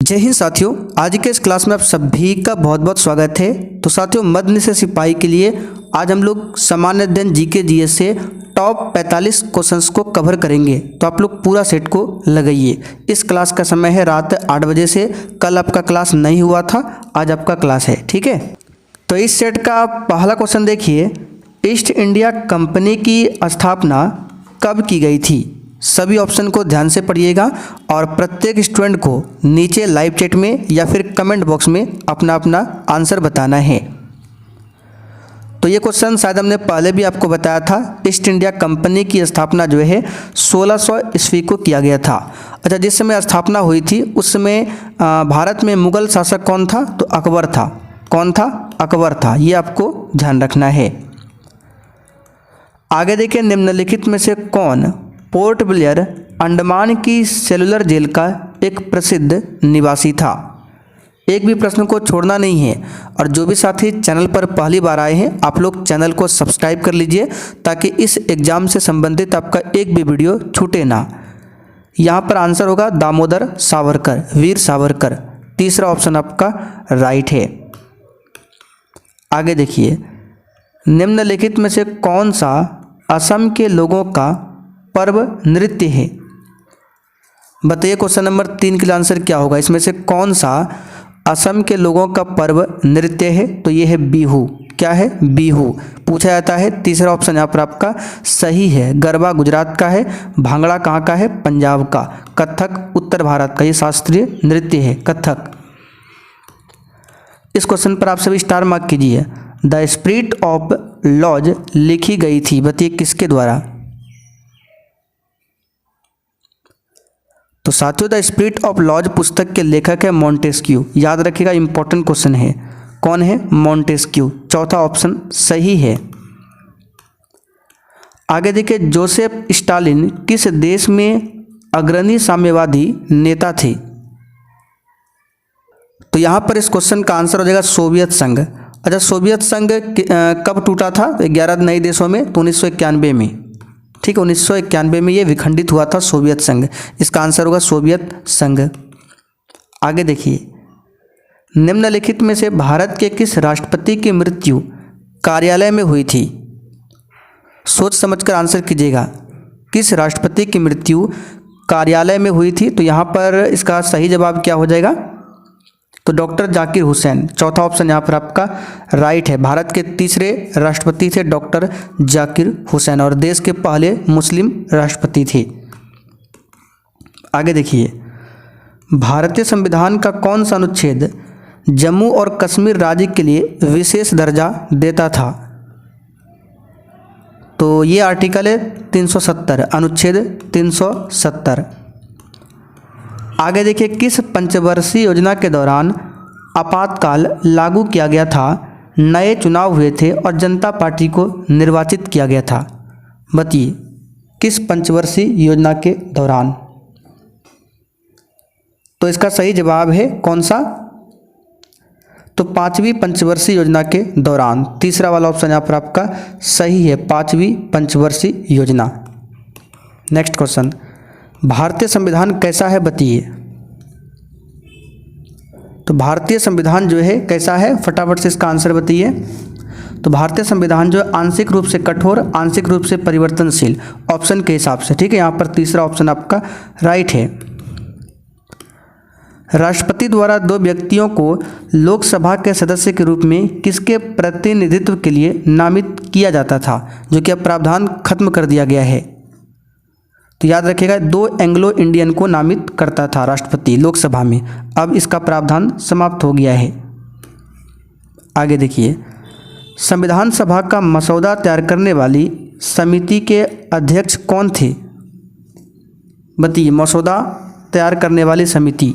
जय हिंद साथियों, आज के इस क्लास में आप सभी का बहुत बहुत स्वागत है। तो साथियों, मध्य निषेध सिपाही के लिए आज हम लोग सामान्य अध्ययन जीके जीएस से टॉप 45 क्वेश्चंस को कवर करेंगे। तो आप लोग पूरा सेट को लगाइए। इस क्लास का समय है रात 8 बजे से। कल आपका क्लास नहीं हुआ था, आज आपका क्लास है, ठीक है। तो इस सेट का पहला क्वेश्चन देखिए, ईस्ट इंडिया कंपनी की स्थापना कब की गई थी? सभी ऑप्शन को ध्यान से पढ़िएगा और प्रत्येक स्टूडेंट को नीचे लाइव चैट में या फिर कमेंट बॉक्स में अपना अपना आंसर बताना है। तो ये क्वेश्चन शायद हमने पहले भी आपको बताया था। ईस्ट इंडिया कंपनी की स्थापना जो है 1600 ईस्वी को किया गया था। अच्छा, जिस समय स्थापना हुई थी उस समय भारत में मुगल शासक कौन था? तो अकबर था। कौन था? अकबर था। ये आपको ध्यान रखना है। आगे देखिए, निम्नलिखित में से कौन पोर्ट ब्लेयर अंडमान की सेलुलर जेल का एक प्रसिद्ध निवासी था? एक भी प्रश्न को छोड़ना नहीं है। और जो भी साथी चैनल पर पहली बार आए हैं, आप लोग चैनल को सब्सक्राइब कर लीजिए ताकि इस एग्ज़ाम से संबंधित आपका एक भी वीडियो छूटे ना। यहाँ पर आंसर होगा दामोदर सावरकर, वीर सावरकर। तीसरा ऑप्शन आपका राइट है। आगे देखिए, निम्नलिखित में से कौन सा असम के लोगों का पर्व नृत्य है? बताइए, क्वेश्चन नंबर 3 के लिए आंसर क्या होगा? इसमें से कौन सा असम के लोगों का पर्व नृत्य है? तो ये है बिहू। क्या है? बिहू पूछा जाता है। तीसरा ऑप्शन यहाँ पर आपका सही है। गरबा गुजरात का है। भांगड़ा कहाँ का है? पंजाब का। कथक उत्तर भारत का, ये शास्त्रीय नृत्य है कथक। इस क्वेश्चन पर आप सभी स्टार मार्क कीजिए। द स्पिरिट ऑफ लॉज लिखी गई थी, बताइए किसके द्वारा? तो साथियों, द स्पिरिट ऑफ लॉज पुस्तक के लेखक है मोंटेस्क्यू। याद रखिएगा, इंपॉर्टेंट क्वेश्चन है। कौन है? मोंटेस्क्यू। चौथा ऑप्शन सही है। आगे देखिए, जोसेफ स्टालिन किस देश में अग्रणी साम्यवादी नेता थे? तो यहाँ पर इस क्वेश्चन का आंसर हो जाएगा सोवियत संघ। अच्छा, सोवियत संघ कब टूटा था? 11 नए देशों में, तो 1991 में। ठीक है, 1991 में ये विखंडित हुआ था सोवियत संघ। इसका आंसर होगा सोवियत संघ। आगे देखिए, निम्नलिखित में से भारत के किस राष्ट्रपति की मृत्यु कार्यालय में हुई थी? सोच समझकर आंसर कीजिएगा। किस राष्ट्रपति की मृत्यु कार्यालय में हुई थी? तो यहाँ पर इसका सही जवाब क्या हो जाएगा? तो डॉक्टर जाकिर हुसैन। चौथा ऑप्शन यहाँ पर आपका राइट है। भारत के तीसरे राष्ट्रपति थे डॉक्टर जाकिर हुसैन और देश के पहले मुस्लिम राष्ट्रपति थे। आगे देखिए, भारतीय संविधान का कौन सा अनुच्छेद जम्मू और कश्मीर राज्य के लिए विशेष दर्जा देता था? तो ये आर्टिकल है 370, अनुच्छेद 370। आगे देखिए, किस पंचवर्षीय योजना के दौरान आपातकाल लागू किया गया था, नए चुनाव हुए थे और जनता पार्टी को निर्वाचित किया गया था? बताइए, किस पंचवर्षीय योजना के दौरान? तो इसका सही जवाब है कौन सा? तो 5वीं पंचवर्षीय योजना के दौरान। तीसरा वाला ऑप्शन यहाँ पर आपका सही है, 5वीं पंचवर्षीय योजना। नेक्स्ट क्वेश्चन, भारतीय संविधान कैसा है? बताइए। तो भारतीय संविधान जो है कैसा है? फटाफट से इसका आंसर बताइए। तो भारतीय संविधान जो है आंशिक रूप से कठोर, आंशिक रूप से परिवर्तनशील, ऑप्शन के हिसाब से। ठीक है, यहाँ पर तीसरा ऑप्शन आपका राइट है। राष्ट्रपति द्वारा 2 व्यक्तियों को लोकसभा के सदस्य के रूप में किसके प्रतिनिधित्व के लिए नामित किया जाता था, जो कि अब प्रावधान खत्म कर दिया गया है? तो याद रखिएगा, 2 एंग्लो इंडियन को नामित करता था राष्ट्रपति लोकसभा में। अब इसका प्रावधान समाप्त हो गया है। आगे देखिए, संविधान सभा का मसौदा तैयार करने वाली समिति के अध्यक्ष कौन थे? बताइए, मसौदा तैयार करने वाली समिति।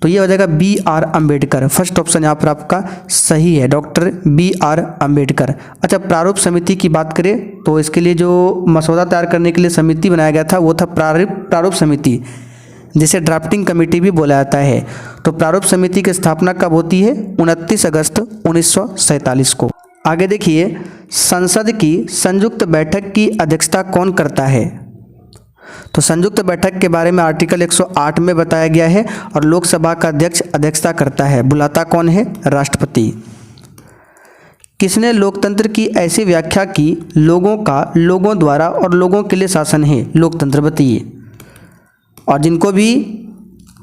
तो ये हो जाएगा BR अम्बेडकर। फर्स्ट ऑप्शन यहाँ पर आपका सही है, डॉक्टर BR अम्बेडकर। अच्छा, प्रारूप समिति की बात करें तो इसके लिए जो मसौदा तैयार करने के लिए समिति बनाया गया था वो था प्रारूप समिति, जिसे ड्राफ्टिंग कमेटी भी बोला जाता है। तो प्रारूप समिति की स्थापना कब होती है? 29 अगस्त 1947 को। आगे देखिए, संसद की संयुक्त बैठक की अध्यक्षता कौन करता है? तो संयुक्त बैठक के बारे में आर्टिकल 108 में बताया गया है और लोकसभा का अध्यक्ष अध्यक्षता करता है। बुलाता कौन है? राष्ट्रपति। किसने लोकतंत्र की ऐसी व्याख्या की लोगों का लोगों द्वारा और लोगों के लिए शासन है? लोकतंत्र बताइए। और जिनको भी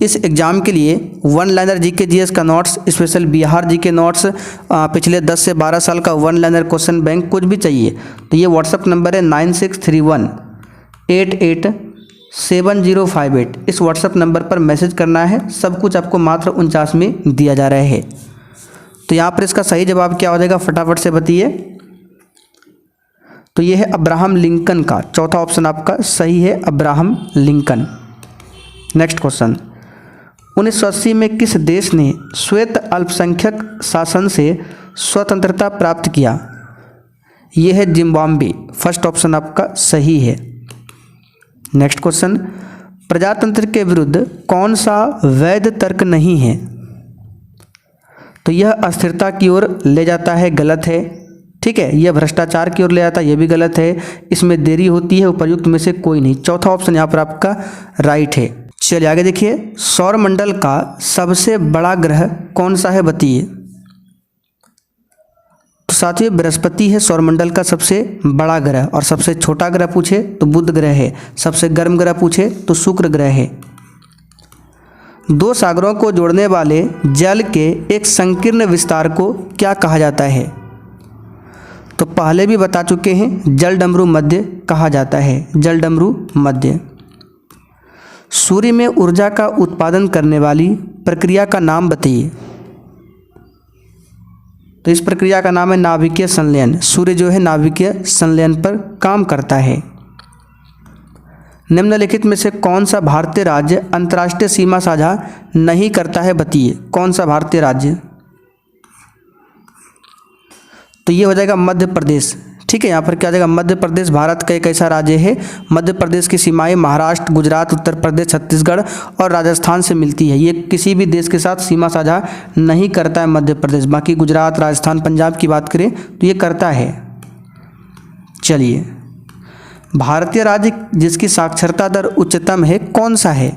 इस एग्ज़ाम के लिए वन लाइनर जीके जीएस का notes, special Bihar GK notes, पिछले 10 से 12 साल का वन लाइनर क्वेश्चन बैंक कुछ भी चाहिए तो ये व्हाट्सअप नंबर है 9631887058। इस व्हाट्सअप नंबर पर मैसेज करना है। सब कुछ आपको मात्र 49 में दिया जा रहा है। तो यहाँ पर इसका सही जवाब क्या हो जाएगा, फटाफट से बताइए। तो ये है अब्राहम लिंकन का, चौथा ऑप्शन आपका सही है, अब्राहम लिंकन। नेक्स्ट क्वेश्चन, 1980 में किस देश ने श्वेत अल्पसंख्यक शासन से स्वतंत्रता प्राप्त किया? यह है जिम्बाब्वे। फर्स्ट ऑप्शन आपका सही है। नेक्स्ट क्वेश्चन, प्रजातंत्र के विरुद्ध कौन सा वैध तर्क नहीं है? तो यह अस्थिरता की ओर ले जाता है, गलत है। ठीक है, यह भ्रष्टाचार की ओर ले जाता है, यह भी गलत है। इसमें देरी होती है, उपर्युक्त में से कोई नहीं। चौथा ऑप्शन यहाँ पर आपका राइट है। चलिए आगे देखिए, सौर मंडल का सबसे बड़ा ग्रह कौन सा है बताइए? तो साथियों बृहस्पति है सौरमंडल का सबसे बड़ा ग्रह। और सबसे छोटा ग्रह पूछे तो बुध ग्रह है। सबसे गर्म ग्रह पूछे तो शुक्र ग्रह है। दो सागरों को जोड़ने वाले जल के एक संकीर्ण विस्तार को क्या कहा जाता है? तो पहले भी बता चुके हैं, जलडमरू मध्य कहा जाता है, जलडमरू मध्य। सूर्य में ऊर्जा का उत्पादन करने वाली प्रक्रिया का नाम बताइए। तो इस प्रक्रिया का नाम है नाभिकीय संलयन। सूर्य जो है नाभिकीय संलयन पर काम करता है। निम्नलिखित में से कौन सा भारतीय राज्य अंतर्राष्ट्रीय सीमा साझा नहीं करता है बताइए? कौन सा भारतीय राज्य? तो ये हो जाएगा मध्य प्रदेश। ठीक है, यहाँ पर क्या हो जाएगा, मध्य प्रदेश भारत का एक ऐसा राज्य है। मध्य प्रदेश की सीमाएं महाराष्ट्र, गुजरात, उत्तर प्रदेश, छत्तीसगढ़ और राजस्थान से मिलती है। ये किसी भी देश के साथ सीमा साझा नहीं करता है मध्य प्रदेश। बाकी गुजरात, राजस्थान, पंजाब की बात करें तो ये करता है। चलिए, भारतीय राज्य जिसकी साक्षरता दर उच्चतम है कौन सा है?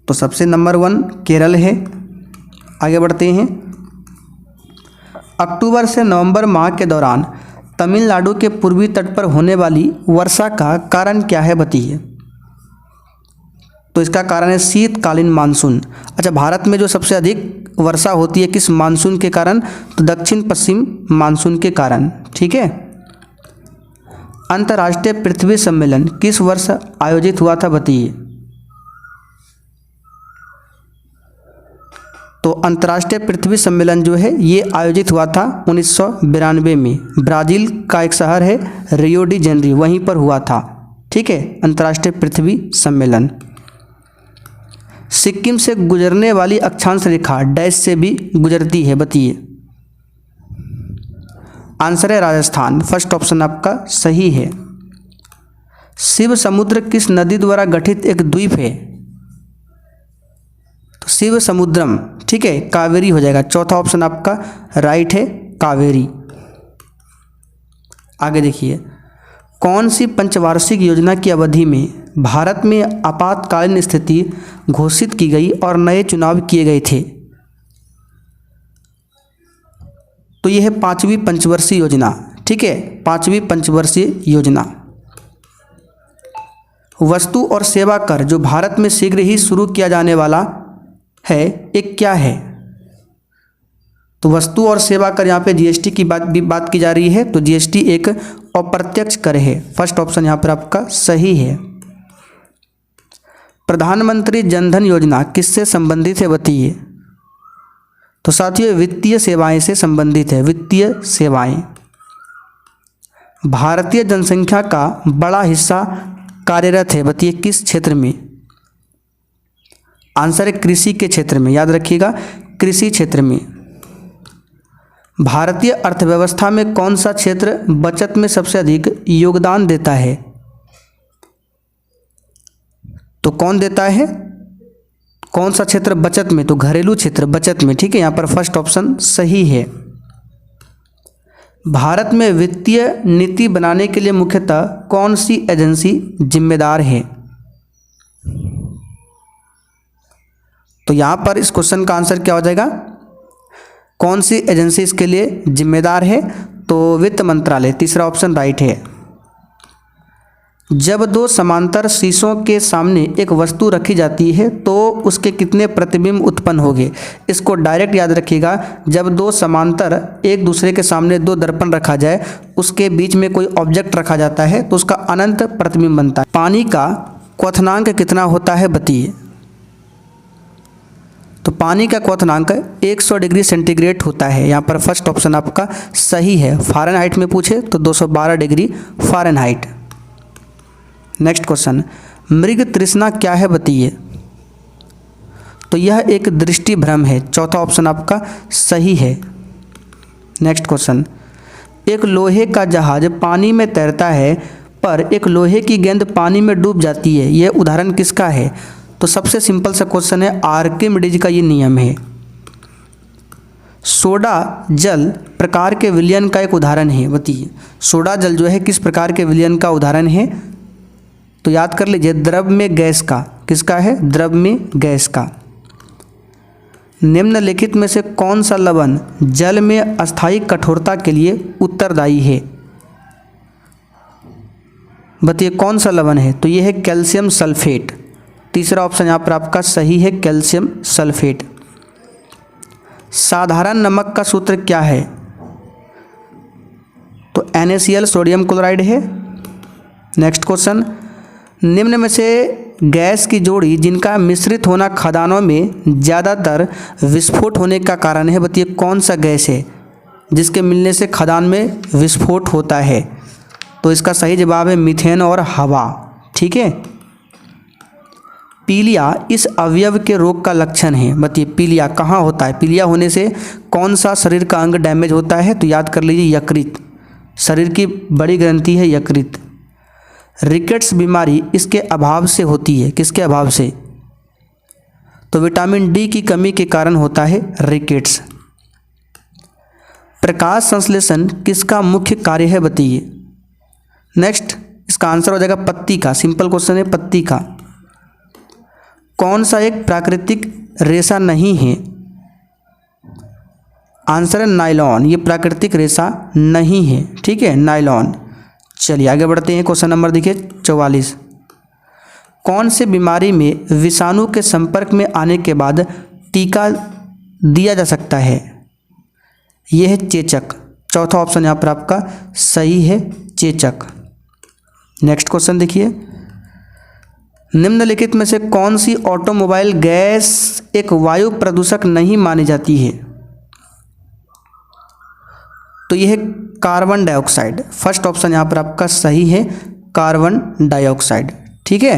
तो सबसे नंबर 1 केरल है। आगे बढ़ते हैं। अक्टूबर से नवंबर माह के दौरान तमिलनाडु के पूर्वी तट पर होने वाली वर्षा का कारण क्या है बताइए? तो इसका कारण है शीतकालीन मानसून। अच्छा, भारत में जो सबसे अधिक वर्षा होती है किस मानसून के कारण? तो दक्षिण पश्चिम मानसून के कारण। ठीक है। अंतर्राष्ट्रीय पृथ्वी सम्मेलन किस वर्ष आयोजित हुआ था बताइए? तो अंतर्राष्ट्रीय पृथ्वी सम्मेलन जो है ये आयोजित हुआ था 1992 में। ब्राज़ील का एक शहर है रियो डी जेनेरियो, वहीं पर हुआ था। ठीक है, अंतर्राष्ट्रीय पृथ्वी सम्मेलन। सिक्किम से गुजरने वाली अक्षांश रेखा डैश से भी गुजरती है बताइए? आंसर है राजस्थान। फर्स्ट ऑप्शन आपका सही है। शिव समुद्र किस नदी द्वारा गठित एक द्वीप है? तो शिव समुद्रम। ठीक है, कावेरी हो जाएगा। चौथा ऑप्शन आपका राइट है, कावेरी। आगे देखिए, कौन सी पंचवार्षिक योजना की अवधि में भारत में आपातकालीन स्थिति घोषित की गई और नए चुनाव किए गए थे? तो यह है 5वीं पंचवर्षीय योजना। ठीक है, 5वीं पंचवर्षीय योजना। वस्तु और सेवा कर जो भारत में शीघ्र ही शुरू किया जाने वाला है एक क्या है? तो वस्तु और सेवा कर, यहाँ पे जीएसटी की बात की जा रही है। तो जीएसटी एक अप्रत्यक्ष कर है। फर्स्ट ऑप्शन यहाँ पर आपका सही है। प्रधानमंत्री जनधन योजना किससे संबंधित है बताइए? तो साथियों वित्तीय सेवाएं से संबंधित है, वित्तीय सेवाएं। भारतीय जनसंख्या का बड़ा हिस्सा कार्यरत है बताइए किस क्षेत्र में? आंसर है कृषि के क्षेत्र में। याद रखिएगा, कृषि क्षेत्र में। भारतीय अर्थव्यवस्था में कौन सा क्षेत्र बचत में सबसे अधिक योगदान देता है? तो कौन देता है? कौन सा क्षेत्र बचत में? तो घरेलू क्षेत्र बचत में। ठीक है, यहाँ पर फर्स्ट ऑप्शन सही है। भारत में वित्तीय नीति बनाने के लिए मुख्यतः कौन सी एजेंसी जिम्मेदार है? तो यहाँ पर इस क्वेश्चन का आंसर क्या हो जाएगा? कौन सी एजेंसी इसके लिए जिम्मेदार है? तो वित्त मंत्रालय, तीसरा ऑप्शन राइट है। जब दो समांतर शीशों के सामने एक वस्तु रखी जाती है तो उसके कितने प्रतिबिंब उत्पन्न होंगे? इसको डायरेक्ट याद रखिएगा। जब दो समांतर एक दूसरे के सामने दो दर्पण रखा जाए, उसके बीच में कोई ऑब्जेक्ट रखा जाता है तो उसका अनंत प्रतिबिंब बनता है। पानी का क्वथनांक कितना होता है बताइए? तो पानी का क्वथनांक 100 डिग्री सेंटीग्रेड होता है। यहाँ पर फर्स्ट ऑप्शन आपका सही है। फ़ारेनहाइट में पूछे तो 212 डिग्री फ़ारेनहाइट। नेक्स्ट क्वेश्चन, मृग तृष्णा क्या है बताइए? तो यह एक दृष्टि भ्रम है। चौथा ऑप्शन आपका सही है। नेक्स्ट क्वेश्चन, एक लोहे का जहाज पानी में तैरता है पर एक लोहे की गेंद पानी में डूब जाती है, यह उदाहरण किसका है? तो सबसे सिंपल सा क्वेश्चन है, आर्किमिडीज का ये नियम है। सोडा जल प्रकार के विलयन का एक उदाहरण है बताइए। सोडा जल जो है किस प्रकार के विलयन का उदाहरण है? तो याद कर लीजिए, द्रव में गैस का। किसका है? द्रव में गैस का। निम्नलिखित में से कौन सा लवण जल में अस्थायी कठोरता के लिए उत्तरदायी है? बताइए कौन सा लवण है? तो ये है कैल्शियम सल्फेट। तीसरा ऑप्शन यहाँ पर आपका सही है, कैल्शियम सल्फेट। साधारण नमक का सूत्र क्या है? तो NaCl सोडियम क्लोराइड है। नेक्स्ट क्वेश्चन, निम्न में से गैस की जोड़ी जिनका मिश्रित होना खदानों में ज़्यादातर विस्फोट होने का कारण है, बताइए कौन सा गैस है जिसके मिलने से खदान में विस्फोट होता है? तो इसका सही जवाब है मीथेन और हवा। ठीक है। पीलिया इस अवयव के रोग का लक्षण है, बताइए पीलिया कहाँ होता है? पीलिया होने से कौन सा शरीर का अंग डैमेज होता है? तो याद कर लीजिए यकृत। शरीर की बड़ी ग्रंथि है यकृत। रिकेट्स बीमारी इसके अभाव से होती है। किसके अभाव से? तो विटामिन डी की कमी के कारण होता है रिकेट्स। प्रकाश संश्लेषण किसका मुख्य कार्य है बताइए? नेक्स्ट इसका आंसर हो जाएगा पत्ती का। सिंपल क्वेश्चन है, पत्ती का। कौन सा एक प्राकृतिक रेशा नहीं है? आंसर है नायलॉन। ये प्राकृतिक रेशा नहीं है। ठीक है, नायलॉन। चलिए आगे बढ़ते हैं। क्वेश्चन नंबर देखिए 44। कौन से बीमारी में विषाणु के संपर्क में आने के बाद टीका दिया जा सकता है? यह है चेचक। चौथा ऑप्शन यहाँ पर आपका सही है, चेचक। नेक्स्ट क्वेश्चन देखिए, निम्नलिखित में से कौन सी ऑटोमोबाइल गैस एक वायु प्रदूषक नहीं मानी जाती है? तो यह है कार्बन डाइऑक्साइड। फर्स्ट ऑप्शन यहाँ पर आपका सही है, कार्बन डाइऑक्साइड। ठीक है।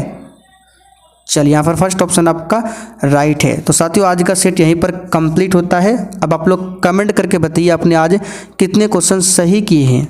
चलिए यहाँ पर फर्स्ट ऑप्शन आपका राइट है। तो साथियों आज का सेट यहीं पर कंप्लीट होता है। अब आप लोग कमेंट करके बताइए आपने आज कितने क्वेश्चन सही किए हैं।